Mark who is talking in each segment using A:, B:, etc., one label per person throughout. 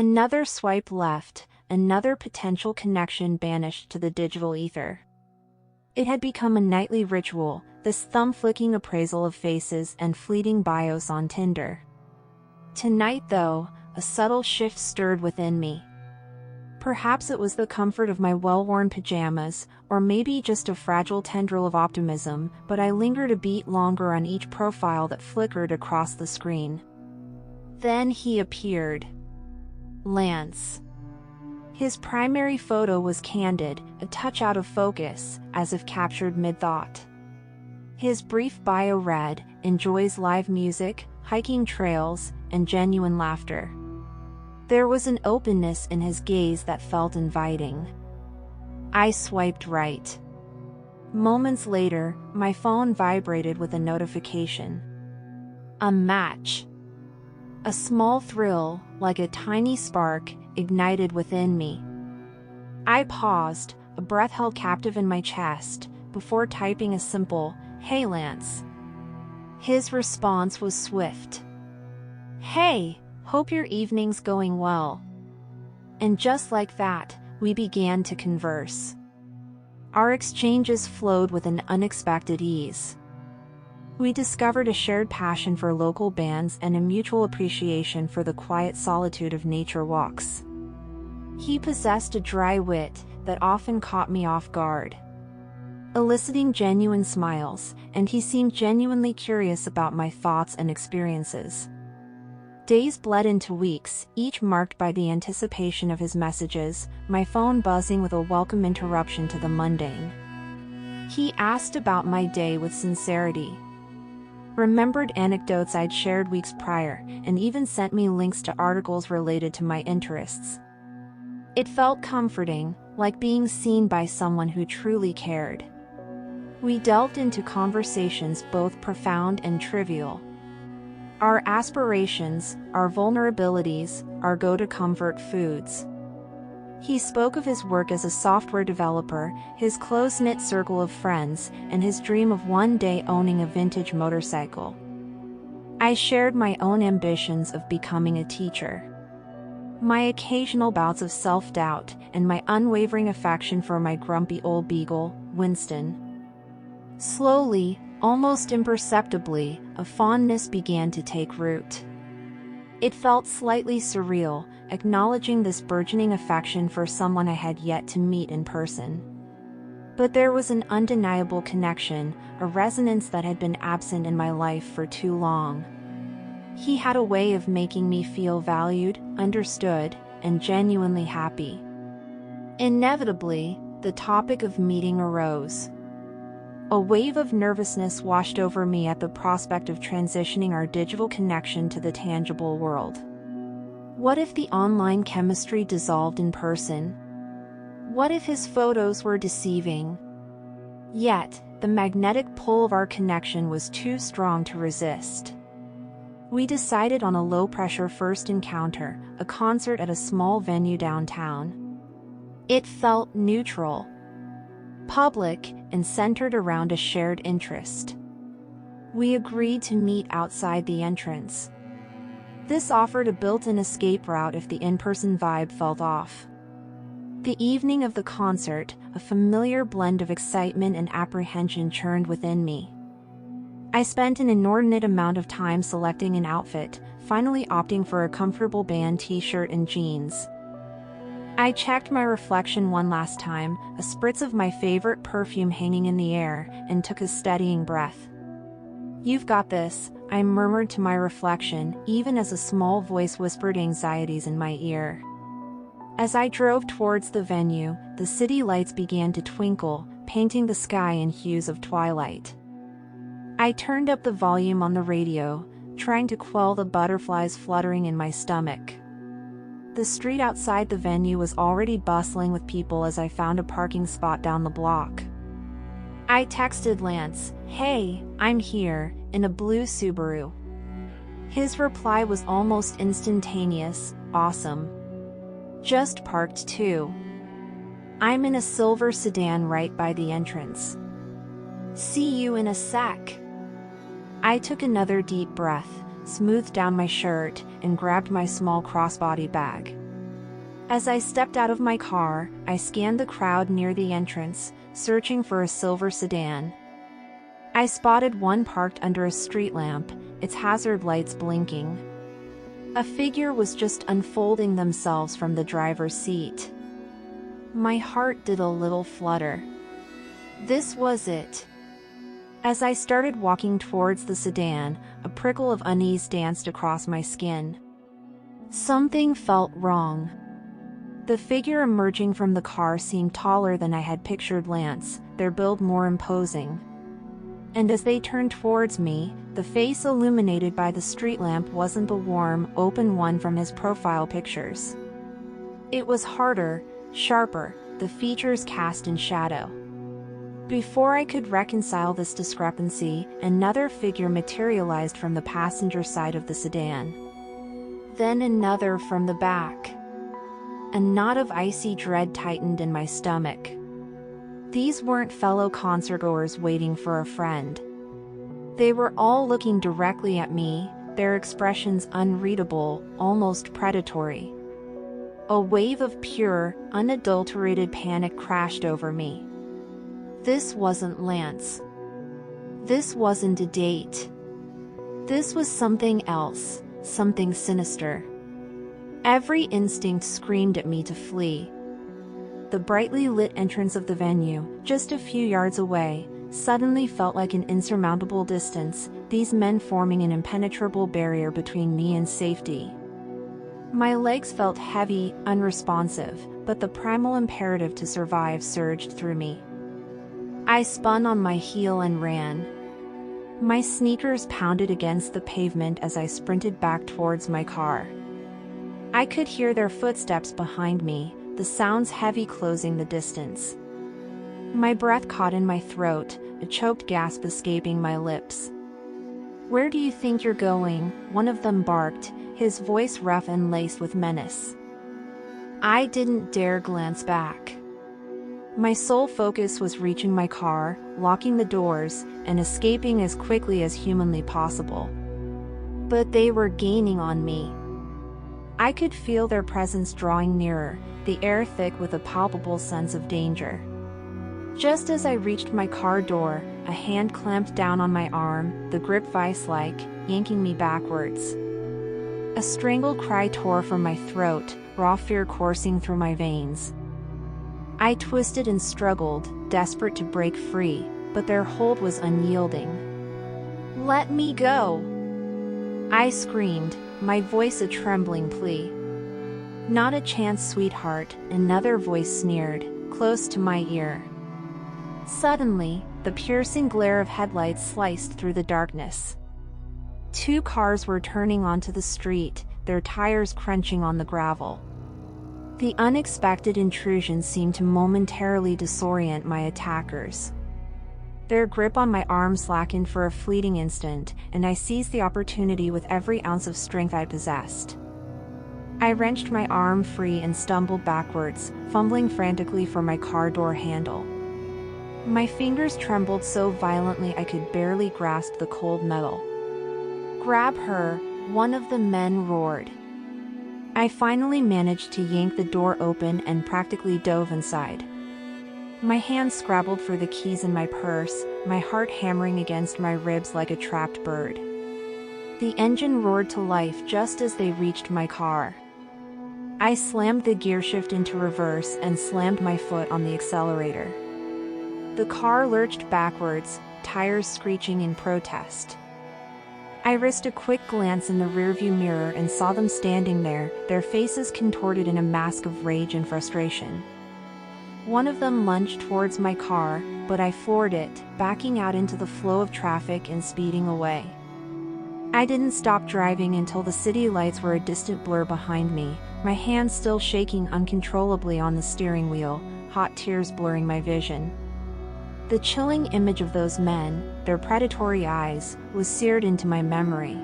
A: Another swipe left, another potential connection banished to the digital ether. It had become a nightly ritual, this thumb-flicking appraisal of faces and fleeting bios on Tinder. Tonight, though, a subtle shift stirred within me. Perhaps it was the comfort of my well-worn pajamas, or maybe just a fragile tendril of optimism, but I lingered a beat longer on each profile that flickered across the screen. Then he appeared. Lance. His primary photo was candid, a touch out of focus, as if captured mid-thought. His brief bio read, enjoys live music, hiking trails, and genuine laughter. There was an openness in his gaze that felt inviting. I swiped right. Moments later, my phone vibrated with a notification. A match. A small thrill, like a tiny spark, ignited within me. I paused, a breath held captive in my chest, before typing a simple, "Hey Lance." His response was swift. "Hey, hope your evening's going well." And just like that, we began to converse. Our exchanges flowed with an unexpected ease. We discovered a shared passion for local bands and a mutual appreciation for the quiet solitude of nature walks. He possessed a dry wit that often caught me off guard, eliciting genuine smiles, and he seemed genuinely curious about my thoughts and experiences. Days bled into weeks, each marked by the anticipation of his messages, my phone buzzing with a welcome interruption to the mundane. He asked about my day with sincerity, remembered anecdotes I'd shared weeks prior, and even sent me links to articles related to my interests. It felt comforting, like being seen by someone who truly cared. We delved into conversations both profound and trivial. Our aspirations, our vulnerabilities, our go-to-comfort foods. He spoke of his work as a software developer, his close-knit circle of friends, and his dream of one day owning a vintage motorcycle. I shared my own ambitions of becoming a teacher, my occasional bouts of self-doubt, and my unwavering affection for my grumpy old beagle, Winston. Slowly, almost imperceptibly, a fondness began to take root. It felt slightly surreal, acknowledging this burgeoning affection for someone I had yet to meet in person. But there was an undeniable connection, a resonance that had been absent in my life for too long. He had a way of making me feel valued, understood, and genuinely happy. Inevitably, the topic of meeting arose. A wave of nervousness washed over me at the prospect of transitioning our digital connection to the tangible world. What if the online chemistry dissolved in person? What if his photos were deceiving? Yet, the magnetic pull of our connection was too strong to resist. We decided on a low-pressure first encounter, a concert at a small venue downtown. It felt neutral, public, and centered around a shared interest. We agreed to meet outside the entrance. This offered a built-in escape route if the in-person vibe felt off. The evening of the concert, a familiar blend of excitement and apprehension churned within me. I spent an inordinate amount of time selecting an outfit, finally opting for a comfortable band t-shirt and jeans. I checked my reflection one last time, a spritz of my favorite perfume hanging in the air, and took a steadying breath. "You've got this," I murmured to my reflection, even as a small voice whispered anxieties in my ear. As I drove towards the venue, the city lights began to twinkle, painting the sky in hues of twilight. I turned up the volume on the radio, trying to quell the butterflies fluttering in my stomach. The street outside the venue was already bustling with people as I found a parking spot down the block. I texted Lance, "Hey, I'm here," in a blue Subaru. His reply was almost instantaneous, "Awesome. Just parked too. I'm in a silver sedan right by the entrance. See you in a sec." I took another deep breath, smoothed down my shirt, and grabbed my small crossbody bag. As I stepped out of my car, I scanned the crowd near the entrance, searching for a silver sedan. I spotted one parked under a street lamp, its hazard lights blinking. A figure was just unfolding themselves from the driver's seat. My heart did a little flutter. This was it. As I started walking towards the sedan, a prickle of unease danced across my skin. Something felt wrong. The figure emerging from the car seemed taller than I had pictured Lance, their build more imposing. And as they turned towards me, the face illuminated by the street lamp wasn't the warm, open one from his profile pictures. It was harder, sharper, the features cast in shadow. Before I could reconcile this discrepancy, another figure materialized from the passenger side of the sedan. Then another from the back. A knot of icy dread tightened in my stomach. These weren't fellow concertgoers waiting for a friend. They were all looking directly at me, their expressions unreadable, almost predatory. A wave of pure, unadulterated panic crashed over me. This wasn't Lance. This wasn't a date. This was something else, something sinister. Every instinct screamed at me to flee. The brightly lit entrance of the venue, just a few yards away, suddenly felt like an insurmountable distance, these men forming an impenetrable barrier between me and safety. My legs felt heavy, unresponsive, but the primal imperative to survive surged through me. I spun on my heel and ran. My sneakers pounded against the pavement as I sprinted back towards my car. I could hear their footsteps behind me, the sounds heavy closing the distance. My breath caught in my throat, a choked gasp escaping my lips. "Where do you think you're going?" one of them barked, his voice rough and laced with menace. I didn't dare glance back. My sole focus was reaching my car, locking the doors, and escaping as quickly as humanly possible. But they were gaining on me. I could feel their presence drawing nearer, the air thick with a palpable sense of danger. Just as I reached my car door, a hand clamped down on my arm, the grip vice-like, yanking me backwards. A strangled cry tore from my throat, raw fear coursing through my veins. I twisted and struggled, desperate to break free, but their hold was unyielding. "Let me go!" I screamed, my voice a trembling plea. "Not a chance, sweetheart," another voice sneered, close to my ear. Suddenly, the piercing glare of headlights sliced through the darkness. Two cars were turning onto the street, their tires crunching on the gravel. The unexpected intrusion seemed to momentarily disorient my attackers. Their grip on my arm slackened for a fleeting instant, and I seized the opportunity with every ounce of strength I possessed. I wrenched my arm free and stumbled backwards, fumbling frantically for my car door handle. My fingers trembled so violently I could barely grasp the cold metal. "Grab her," one of the men roared. I finally managed to yank the door open and practically dove inside. My hands scrabbled for the keys in my purse, my heart hammering against my ribs like a trapped bird. The engine roared to life just as they reached my car. I slammed the gearshift into reverse and slammed my foot on the accelerator. The car lurched backwards, tires screeching in protest. I risked a quick glance in the rearview mirror and saw them standing there, their faces contorted in a mask of rage and frustration. One of them lunged towards my car, but I floored it, backing out into the flow of traffic and speeding away. I didn't stop driving until the city lights were a distant blur behind me, my hands still shaking uncontrollably on the steering wheel, hot tears blurring my vision. The chilling image of those men, their predatory eyes, was seared into my memory.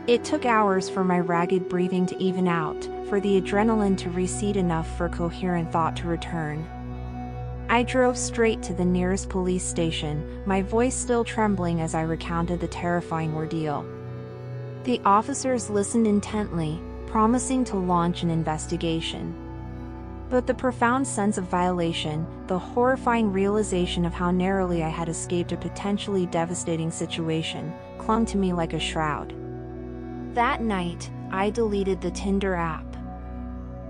A: It took hours for my ragged breathing to even out, for the adrenaline to recede enough for coherent thought to return. I drove straight to the nearest police station, my voice still trembling as I recounted the terrifying ordeal. The officers listened intently, promising to launch an investigation. But the profound sense of violation, the horrifying realization of how narrowly I had escaped a potentially devastating situation, clung to me like a shroud. That night, I deleted the Tinder app.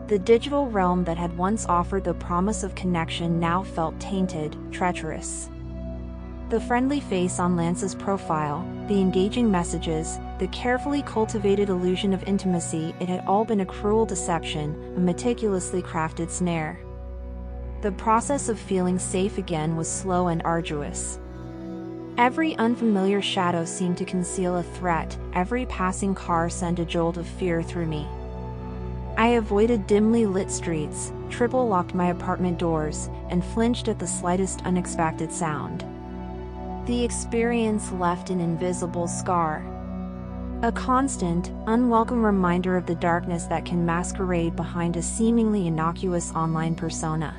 A: The digital realm that had once offered the promise of connection now felt tainted, treacherous. The friendly face on Lance's profile, the engaging messages, the carefully cultivated illusion of intimacy, it had all been a cruel deception, a meticulously crafted snare. The process of feeling safe again was slow and arduous. Every unfamiliar shadow seemed to conceal a threat, every passing car sent a jolt of fear through me. I avoided dimly lit streets, triple-locked my apartment doors, and flinched at the slightest unexpected sound. The experience left an invisible scar. A constant, unwelcome reminder of the darkness that can masquerade behind a seemingly innocuous online persona.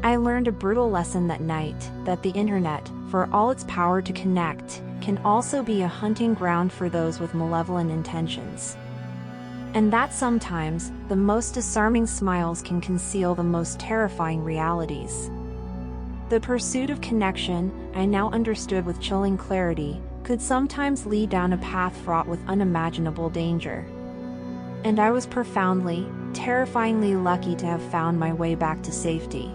A: I learned a brutal lesson that night, that the internet, for all its power to connect, can also be a hunting ground for those with malevolent intentions. And that sometimes, the most disarming smiles can conceal the most terrifying realities. The pursuit of connection, I now understood with chilling clarity, could sometimes lead down a path fraught with unimaginable danger. And I was profoundly, terrifyingly lucky to have found my way back to safety.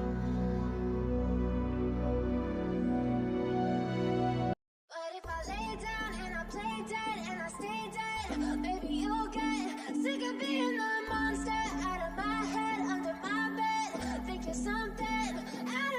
B: But if I lay down and I play dead and I stay dead, maybe you'll get sick of being the monster out of my head, under my bed, thinking something out of